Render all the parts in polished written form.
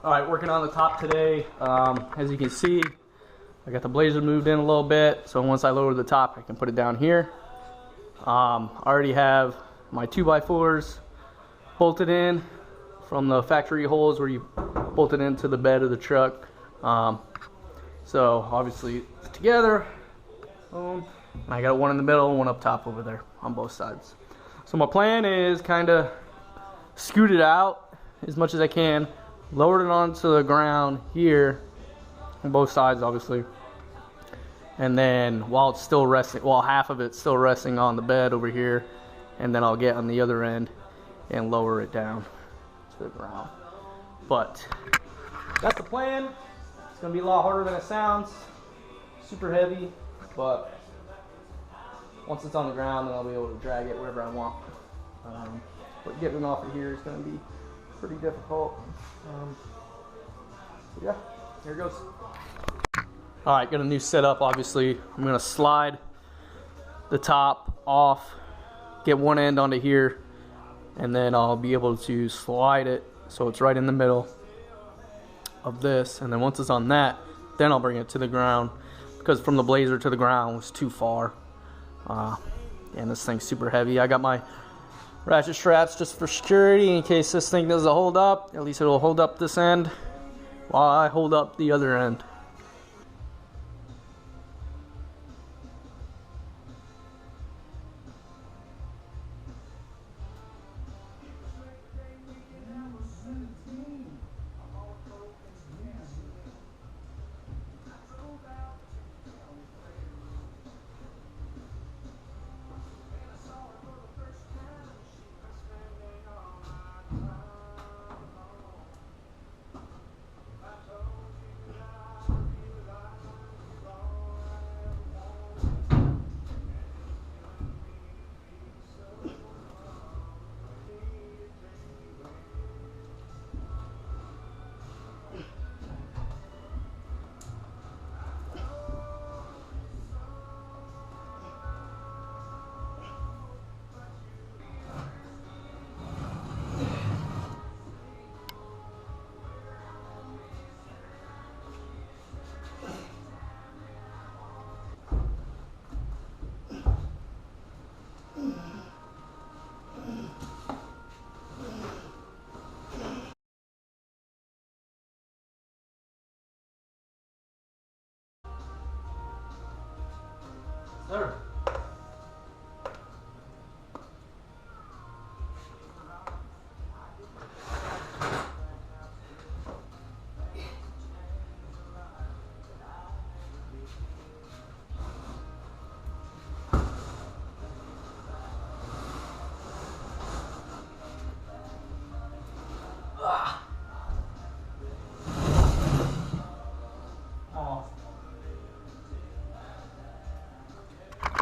Alright, working on the top today. As you can see, I got the blazer moved in a little bit, so once I lower the top I can put it down here. I already have my 2x4s bolted in from the factory holes where you bolt it into the bed of the truck. So obviously it's together. And I got one in the middle and one up top over there on both sides. So my plan is kind of scoot it out as much as I can, lower it onto the ground here on both sides obviously, and then while it's still resting, while half of it's still resting on the bed over here, and then I'll get on the other end and lower it down to the ground. But that's the plan. It's gonna be a lot harder than it sounds, super heavy, but once it's on the ground then I'll be able to drag it wherever I want. But getting off of here is going to be pretty difficult. So yeah, here it goes. Alright, got a new setup obviously. I'm going to slide the top off, get one end onto here, and then I'll be able to slide it so it's right in the middle of this. And then once it's on that, then I'll bring it to the ground, because from the blazer to the ground was too far. And this thing's super heavy. I got my ratchet straps just for security in case this thing doesn't hold up. At least it'll hold up this end while I hold up the other end. Sir.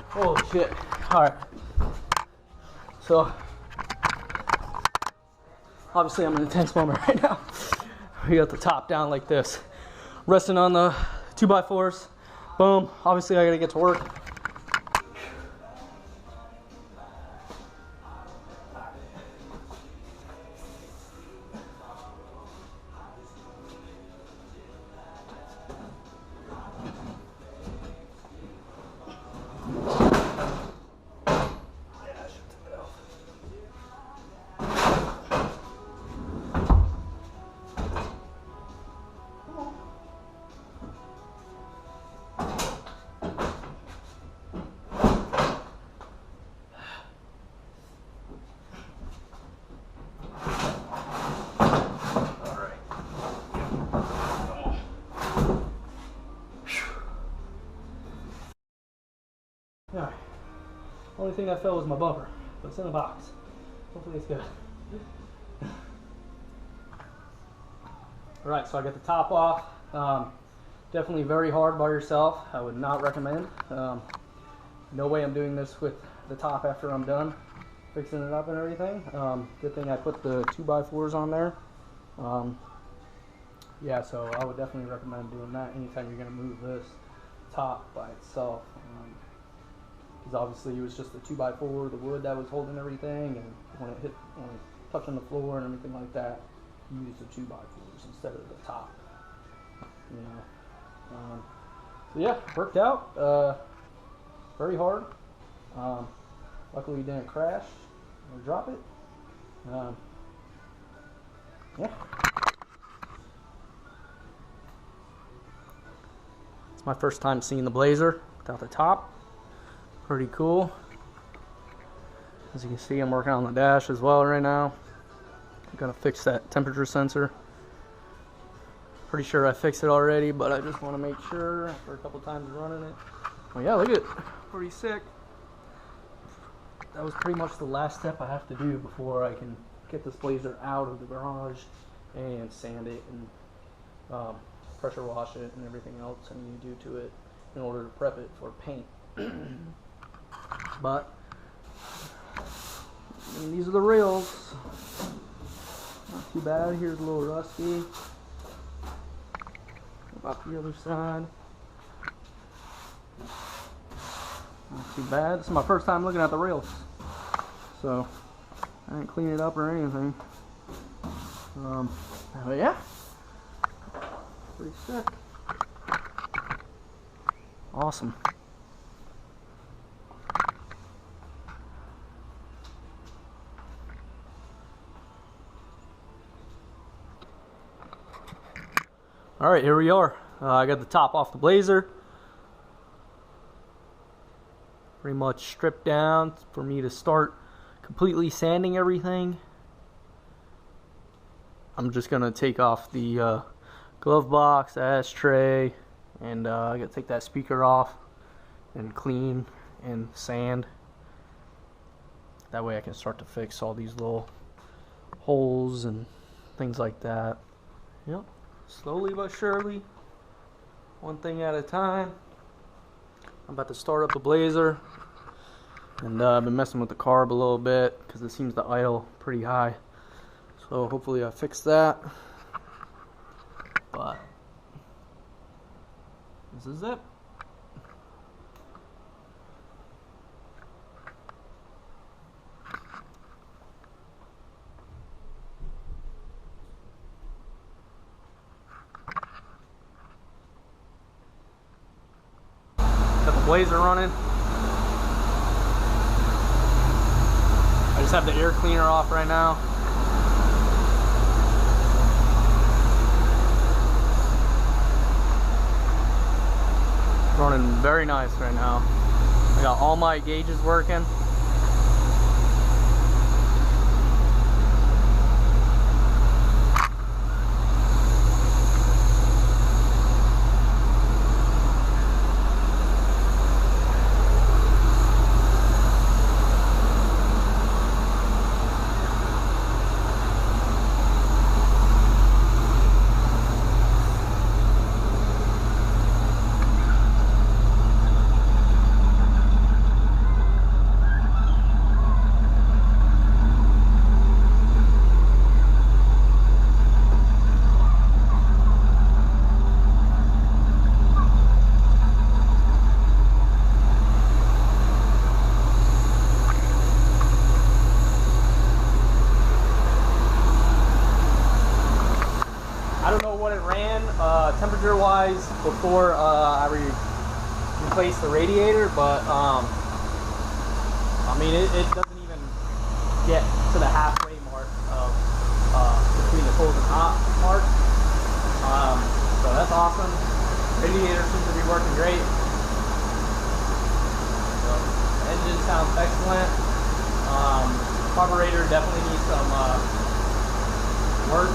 Holy shit. Alright. So, obviously I'm in a tense moment right now. We got the top down like this, resting on the 2x4s. Boom. Obviously I gotta get to work. Alright, only thing that fell was my bumper, but it's in the box. Hopefully it's good. Alright, so I got the top off. Definitely very hard by yourself. I would not recommend. No way I'm doing this with the top after I'm done fixing it up and everything. Good thing I put the 2x4s on there. Yeah, so I would definitely recommend doing that anytime you're going to move this top by itself. Because obviously it was just the 2x4, the wood that was holding everything, and when it touching the floor and everything like that, use the 2x4s instead of the top. You know, so yeah, worked out. Very hard. Luckily, it didn't crash or drop it. Yeah. It's my first time seeing the Blazer without the top. Pretty cool. As you can see, I'm working on the dash as well right now. I'm gonna fix that temperature sensor. Pretty sure I fixed it already, but I just want to make sure after a couple times running it. Well, yeah, look at it. Pretty sick. That was pretty much the last step I have to do before I can get this Blazer out of the garage and sand it and pressure wash it and everything else I need to do to it in order to prep it for paint. But I mean, these are the rails. Not too bad. Here's a little rusty. About the other side. Not too bad. This is my first time looking at the rails, so I didn't clean it up or anything. But yeah, pretty sick. Awesome. All right, here we are. I got the top off the Blazer. Pretty much stripped down for me to start completely sanding everything. I'm just gonna take off the glove box, ashtray, and I gotta take that speaker off and clean and sand. That way I can start to fix all these little holes and things like that. Yep. Slowly but surely, one thing at a time. I'm about to start up the Blazer, and I've been messing with the carb a little bit because it seems to idle pretty high. So hopefully I fix that. But this is it. Blazer running. I just have the air cleaner off right now. Running very nice right now. I got all my gauges working. Temperature wise before I replaced the radiator, but I mean it doesn't even get to the halfway mark of between the cold and hot mark, so that's awesome. Radiator seems to be working great. So, the engine sounds excellent. Carburetor definitely needs some work.